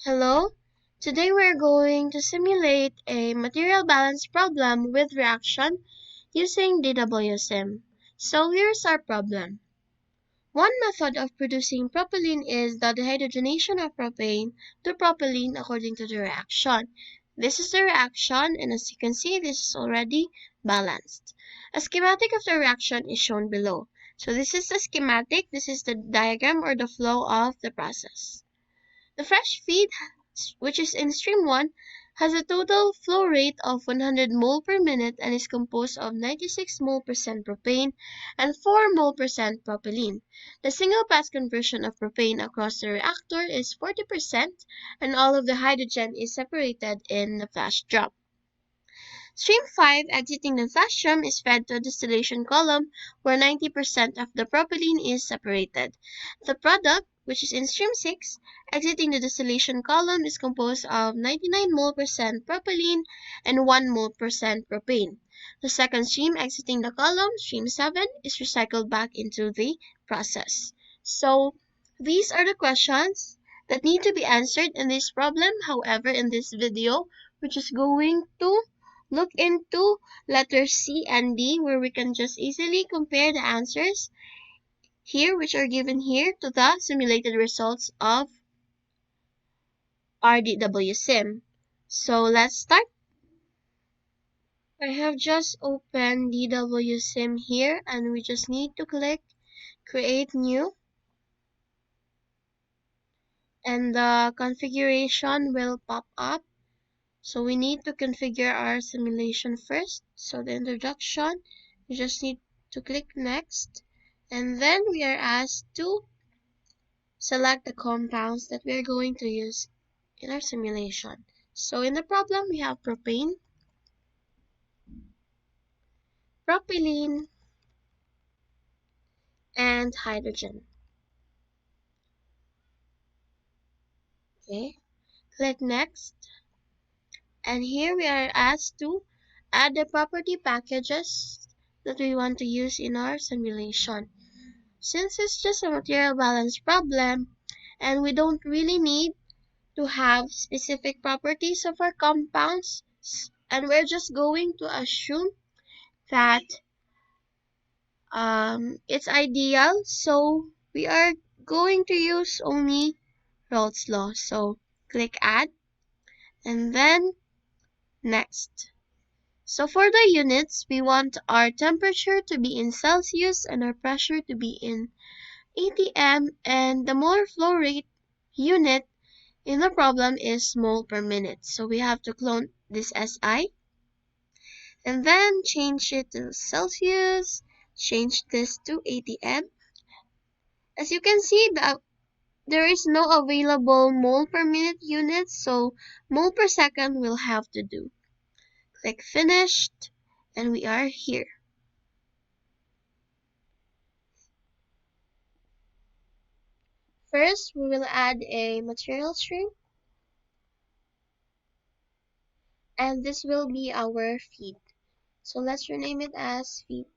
Hello, today we're going to simulate a material balance problem with reaction using DWSIM. So here's our problem. One method of producing propylene is the dehydrogenation of propane to propylene according to the reaction. This is the reaction, and as you can see, this is already balanced. A schematic of the reaction is shown below. So this is the schematic, this is the diagram or the flow of the process. The fresh feed, which is in stream 1, has a total flow rate of 100 mole per minute and is composed of 96 mole percent propane and 4 mole percent propylene. The single pass conversion of propane across the reactor is 40% and all of the hydrogen is separated in the flash drum. Stream 5 exiting the flash drum is fed to a distillation column where 90% of the propylene is separated. The product, which is in stream 6, exiting the distillation column is composed of 99 mole percent propylene and 1 mole percent propane. The second stream exiting the column, stream 7, is recycled back into the process. So these are the questions that need to be answered in this problem. However, in this video, we're just going to look into letters C and D, where we can just easily compare the answers here, which are given here, to the simulated results of our DWSIM. So let's start. I have just opened DWSIM here, and we just need to click Create New, and the configuration will pop up. So we need to configure our simulation first. So the introduction, you just need to click Next. And then we are asked to select the compounds that we are going to use in our simulation. So in the problem, we have propane, propylene, and hydrogen. Okay, click Next. And here we are asked to add the property packages that we want to use in our simulation. Since it's just a material balance problem, and we don't really need to have specific properties of our compounds, and we're just going to assume that it's ideal, so we are going to use only Raoult's law. So click Add, and then Next. So for the units, we want our temperature to be in Celsius and our pressure to be in ATM, and the molar flow rate unit in the problem is mole per minute. So we have to clone this SI and then change it to Celsius, change this to ATM. As you can see, there is no available mole per minute unit, so mole per second will have to do. Click Finished, and we are here. First, we will add a material stream, and this will be our feed. So let's rename it as feed.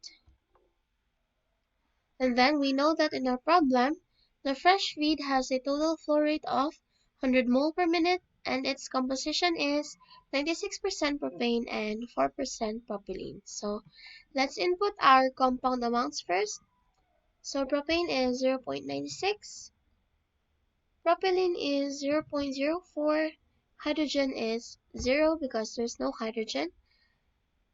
And then we know that in our problem, the fresh feed has a total flow rate of 100 mole per minute, and its composition is 96% propane and 4% propylene. So let's input our compound amounts first. So propane is 0.96, propylene is 0.04, hydrogen is 0 because there's no hydrogen.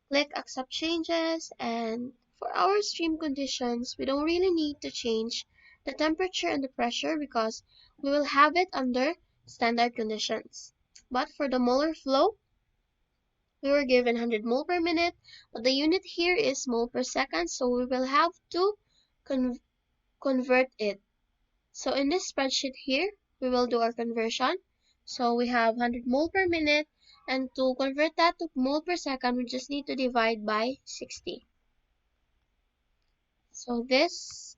Click Accept Changes, and for our stream conditions, we don't really need to change the temperature and the pressure because we will have it under standard conditions. But for the molar flow, we were given 100 mole per minute, but the unit here is mole per second, so we will have to convert it. So in this spreadsheet here, we will do our conversion. So we have 100 mole per minute, and to convert that to mole per second, we just need to divide by 60. So this,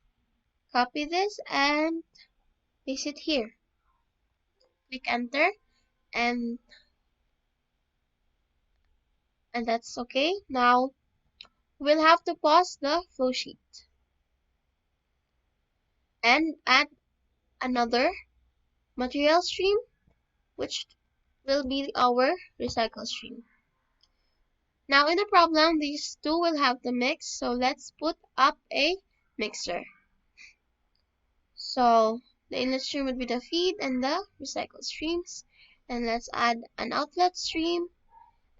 copy this and paste it here. Click Enter, and that's okay. Now we'll have to pause the flow sheet and add another material stream which will be our recycle stream. Now in the problem, these two will have to mix, so let's put up a mixer. So the inlet stream would be the feed and the recycle streams. And let's add an outlet stream.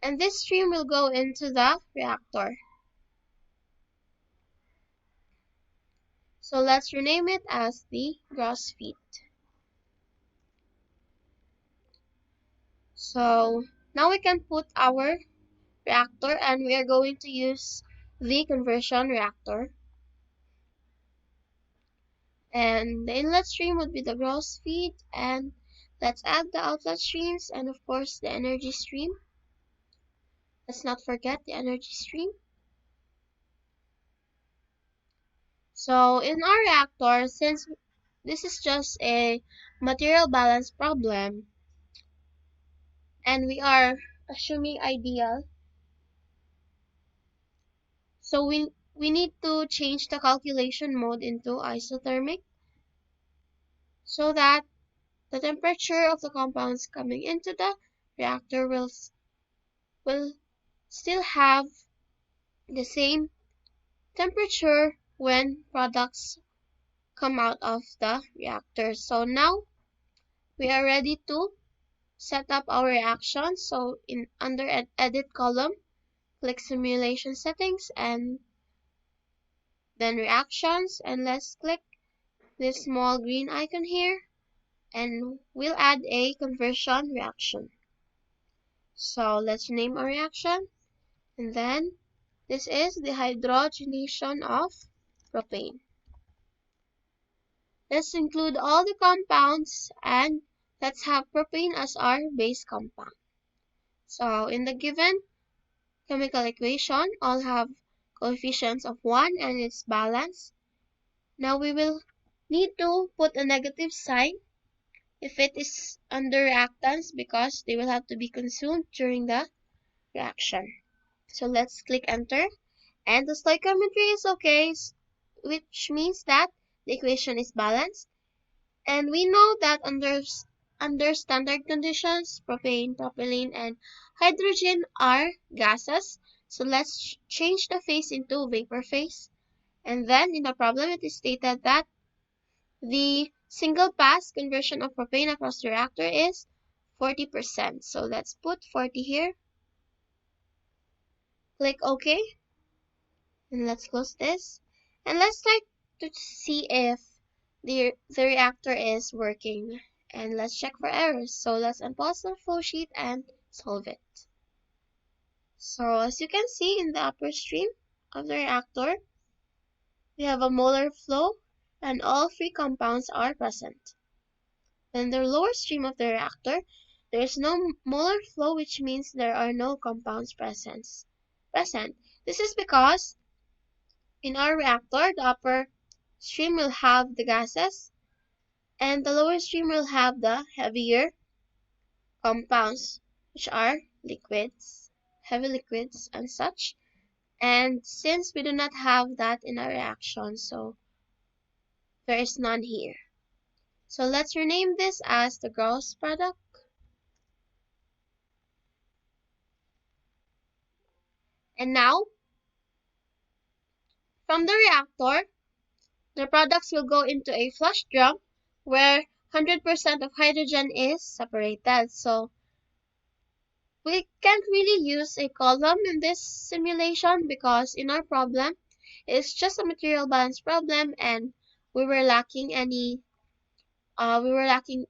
And this stream will go into the reactor. So let's rename it as the gross feed. So now we can put our reactor, and we are going to use the conversion reactor. And the inlet stream would be the gross feed, and let's add the outlet streams and of course the energy stream. Let's not forget the energy stream. So in our reactor, since this is just a material balance problem and we are assuming ideal, so we need to change the calculation mode into isothermic so that the temperature of the compounds coming into the reactor will still have the same temperature when products come out of the reactor. So now we are ready to set up our reaction. So under edit column, click simulation settings and then reactions, and let's click this small green icon here and we'll add a conversion reaction. So let's name our reaction, and then this is the hydrogenation of propane. Let's include all the compounds and let's have propane as our base compound. So in the given chemical equation, all have coefficients of 1 and it's balanced. Now we will need to put a negative sign if it is under reactants because they will have to be consumed during the reaction. So let's click enter, and the stoichiometry is okay, which means that the equation is balanced. And we know that under standard conditions, propane, propylene, and hydrogen are gases. So let's change the phase into vapor phase. And then in the problem, it is stated that the single pass conversion of propane across the reactor is 40%. So let's put 40 here. Click OK. And let's close this. And let's try to see if the reactor is working. And let's check for errors. So let's unpause the flow sheet and solve it. So as you can see in the upper stream of the reactor, we have a molar flow and all three compounds are present. In the lower stream of the reactor, there is no molar flow, which means there are no compounds present. This is because in our reactor, the upper stream will have the gases and the lower stream will have the heavier compounds, which are liquids, heavy liquids and such. And since we do not have that in our reaction, so there is none here. So let's rename this as the gross product. And now, from the reactor, the products will go into a flush drum where 100% of hydrogen is separated. So we can't really use a column in this simulation because in our problem, it's just a material balance problem and we were lacking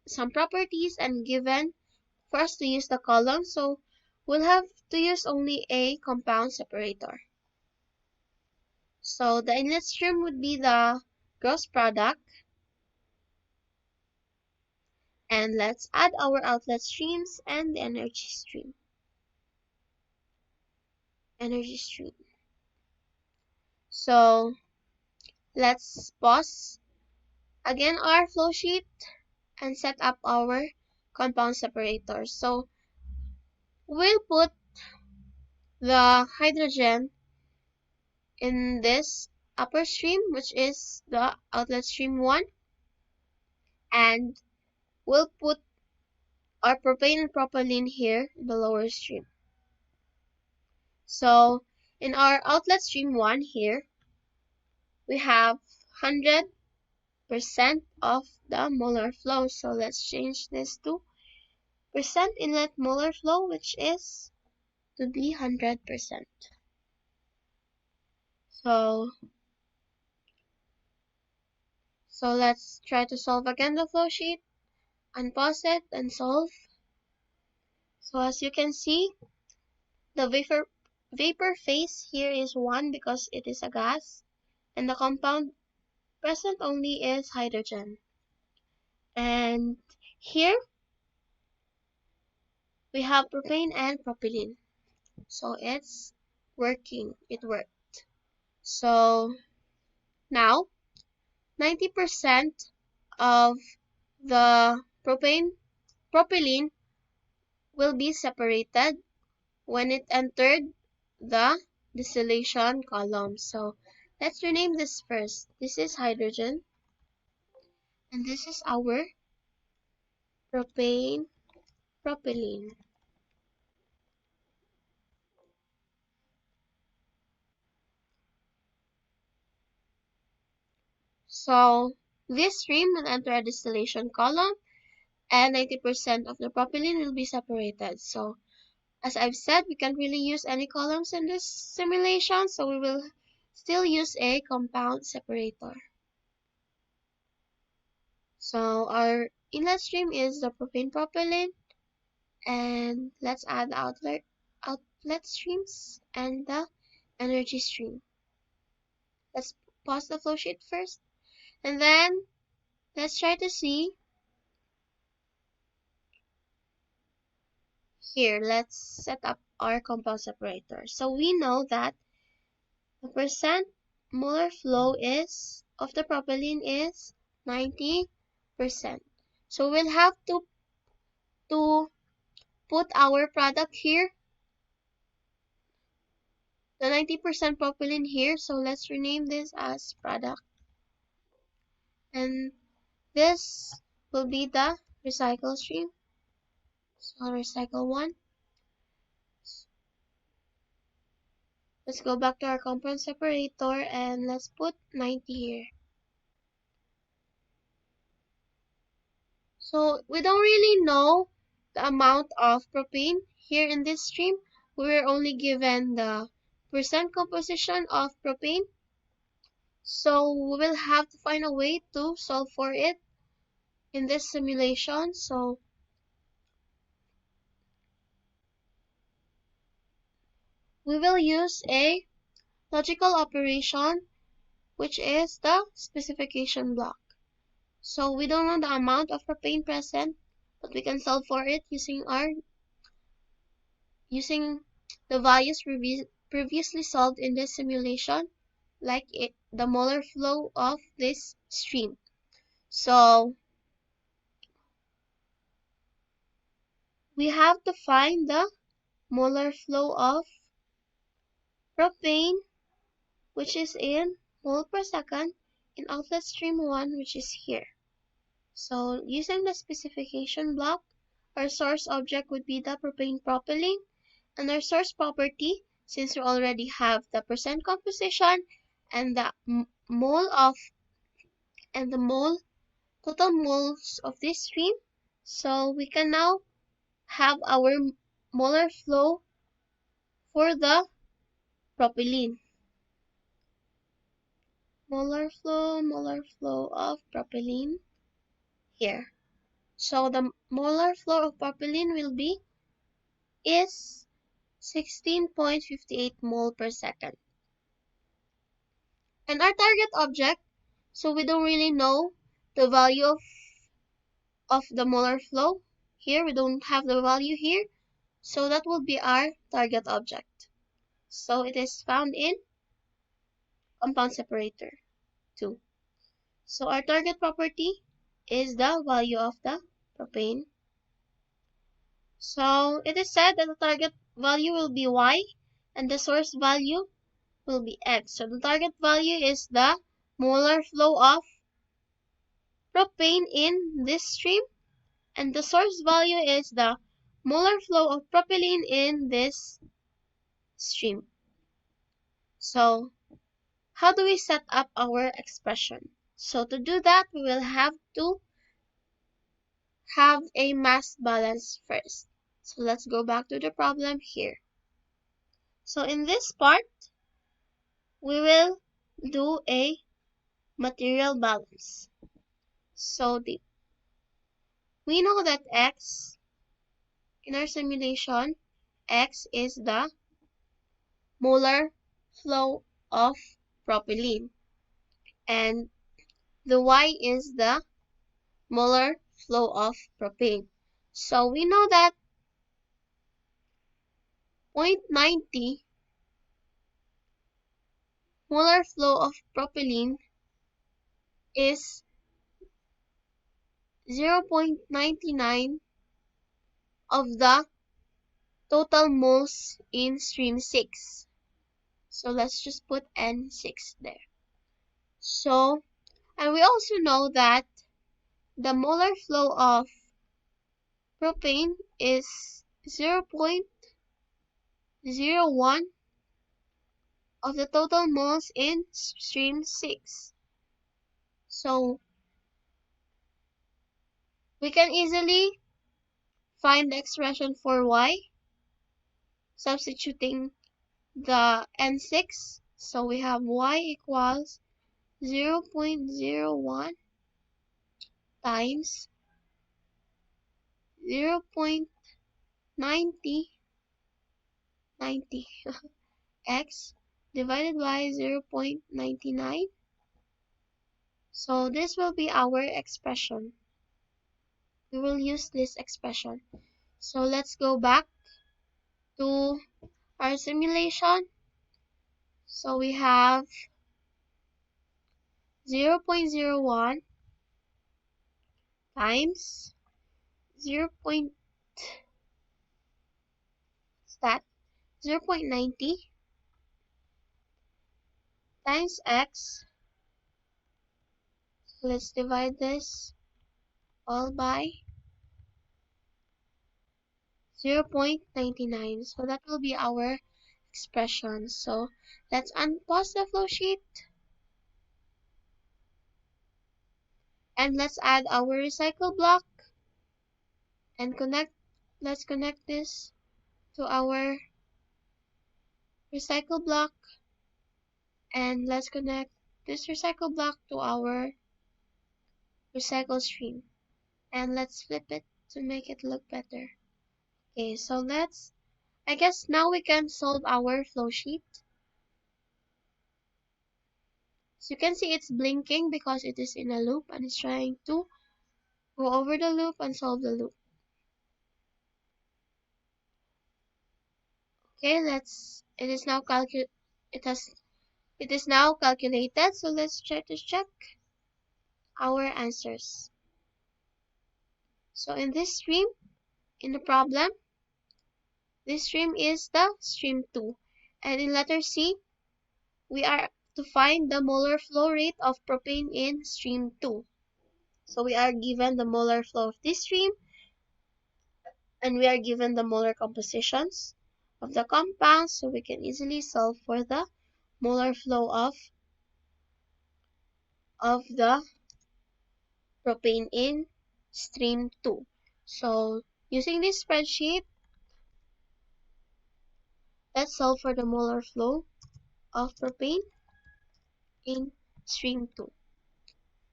some properties and given for us to use the column, so we'll have to use only a compound separator. So the inlet stream would be the gross product. And let's add our outlet streams and the energy stream. So let's pause again our flow sheet and set up our compound separators. So we'll put the hydrogen in this upper stream, which is the outlet stream 1, and we'll put our propane and propylene here in the lower stream. So in our outlet stream 1 here, we have 100% of the molar flow. So let's change this to percent inlet molar flow, which is to be 100%. So let's try to solve again the flow sheet, unpause it and solve. So as you can see, the vapor phase here is 1 because it is a gas, and the compound present only is hydrogen. And here we have propane and propylene. So it's working. It worked. So now 90% of the propylene will be separated when it entered the distillation column. So let's rename this first. This is hydrogen, and this is our propylene. So this stream will enter a distillation column, and 90% of the propylene will be separated. So as I've said, we can't really use any columns in this simulation, so we will still use a compound separator. So our inlet stream is the propane propylene, and let's add the outlet streams and the energy stream. Let's pause the flow sheet first, and then let's try to see here. Let's set up our compound separator. So we know that the percent molar flow is of the propylene is 90%. So we'll have to put our product here, the 90% propylene here. So let's rename this as product. And this will be the recycle stream. So recycle 1. Let's go back to our compound separator and let's put 90 here. So we don't really know the amount of propane here in this stream. We were only given the percent composition of propane. So we will have to find a way to solve for it in this simulation. So we will use a logical operation, which is the specification block. So we don't know the amount of propane present, but we can solve for it using the values previously solved in this simulation, like the molar flow of this stream. So we have to find the molar flow of propane, which is in mole per second, in outlet stream 1, which is here. So using the specification block, our source object would be the propane propylene, and our source property, since we already have the percent composition and the total moles of this stream, so we can now have our molar flow for the propylene. Molar flow of propylene here. So the molar flow of propylene is 16.58 mole per second. And our target object, so we don't really know the value of the molar flow. Here, we don't have the value here. So that will be our target object. So it is found in compound separator 2. So our target property is the value of the propane. So it is said that the target value will be y and the source value will be x. So the target value is the molar flow of propane in this stream, And the source value is the molar flow of propylene in this stream. So how do we set up our expression? So to do that, we will have to have a mass balance first. So let's go back to the problem here. So in this part, we will do a material balance. So we know that X, in our simulation, X is the molar flow of propylene, and the Y is the molar flow of propane. So we know that 0.90 molar flow of propylene is 0.99 of the total moles in stream 6. So let's just put N6 there. So, and we also know that the molar flow of propane is 0.01 of the total moles in stream 6. So we can easily find the expression for Y, substituting the N6. So we have Y equals 0.01 times 0.90 x divided by 0.99. So this will be our expression. We will use this expression. So let's go back to our simulation. So we have 0.01 times 0. That 0.90 times x. So let's divide this all by 0.99. So that will be our expression. So let's unpause the flow sheet and let's add our recycle block and let's connect this to our recycle block, and let's connect this recycle block to our recycle stream, and let's flip it to make it look better. Okay, so I guess now we can solve our flow sheet. So you can see it's blinking because it is in a loop and it's trying to go over the loop and solve the loop. Okay, it is now calculated, so let's try to check our answers. So in this stream, in the problem, this stream is the stream 2. And in letter C, we are to find the molar flow rate of propane in stream 2. So we are given the molar flow of this stream, and we are given the molar compositions of the compounds, so we can easily solve for the molar flow of the propane in stream 2. So using this spreadsheet, let's solve for the molar flow of propane in stream 2.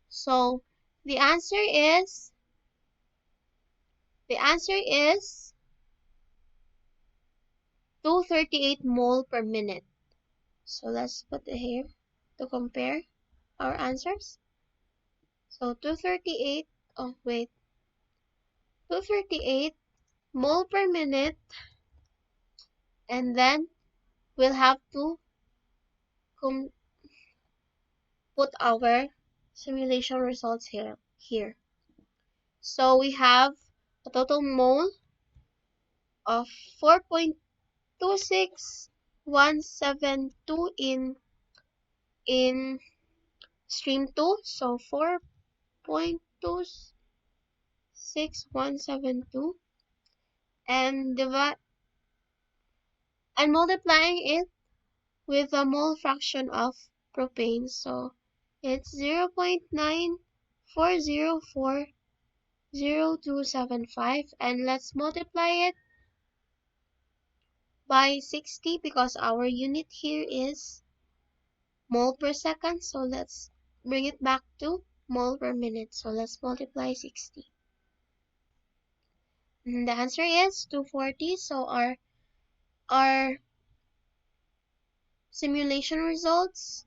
So the answer is 238 mole per minute. So let's put it here to compare our answers. So 238 mole per minute, and then we'll have to put our simulation results here. So we have a total mole of 4.26172 in stream 2. So 4.26172 0.6172 and multiplying it with the mole fraction of propane. So it's 0.940400275, and let's multiply it by 60 because our unit here is mole per second. So let's bring it back to mole per minute. So let's multiply 60. And the answer is 240. So our simulation results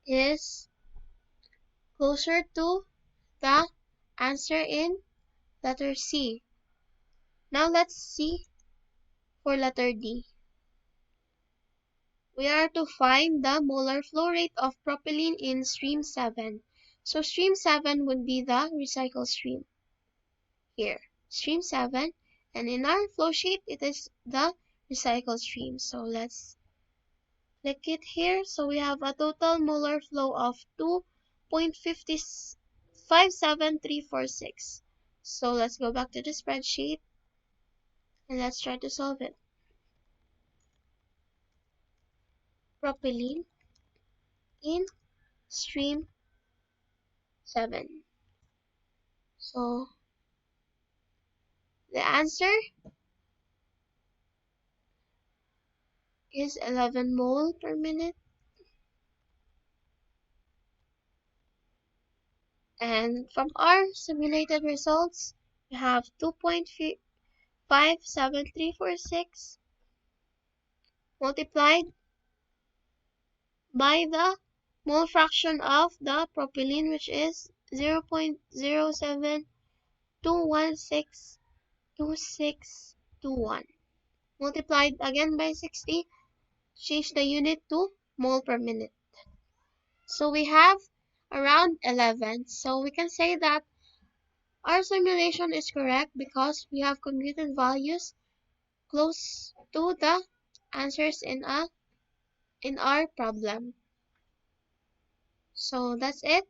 is closer to the answer in letter C. Now let's see for letter D. We are to find the molar flow rate of propylene in stream 7. So stream 7 would be the recycle stream. Here, stream 7, and in our flow sheet, it is the recycle stream. So let's click it here. So we have a total molar flow of 2.57346. So let's go back to the spreadsheet and let's try to solve it. Propylene in stream 7. So the answer is 11 mole per minute. And from our simulated results, we have 2.57346 multiplied by the mole fraction of the propylene, which is 0.072162621. Multiplied again by 60, change the unit to mole per minute. So we have around 11. So we can say that our simulation is correct because we have computed values close to the answers in our problem. So that's it.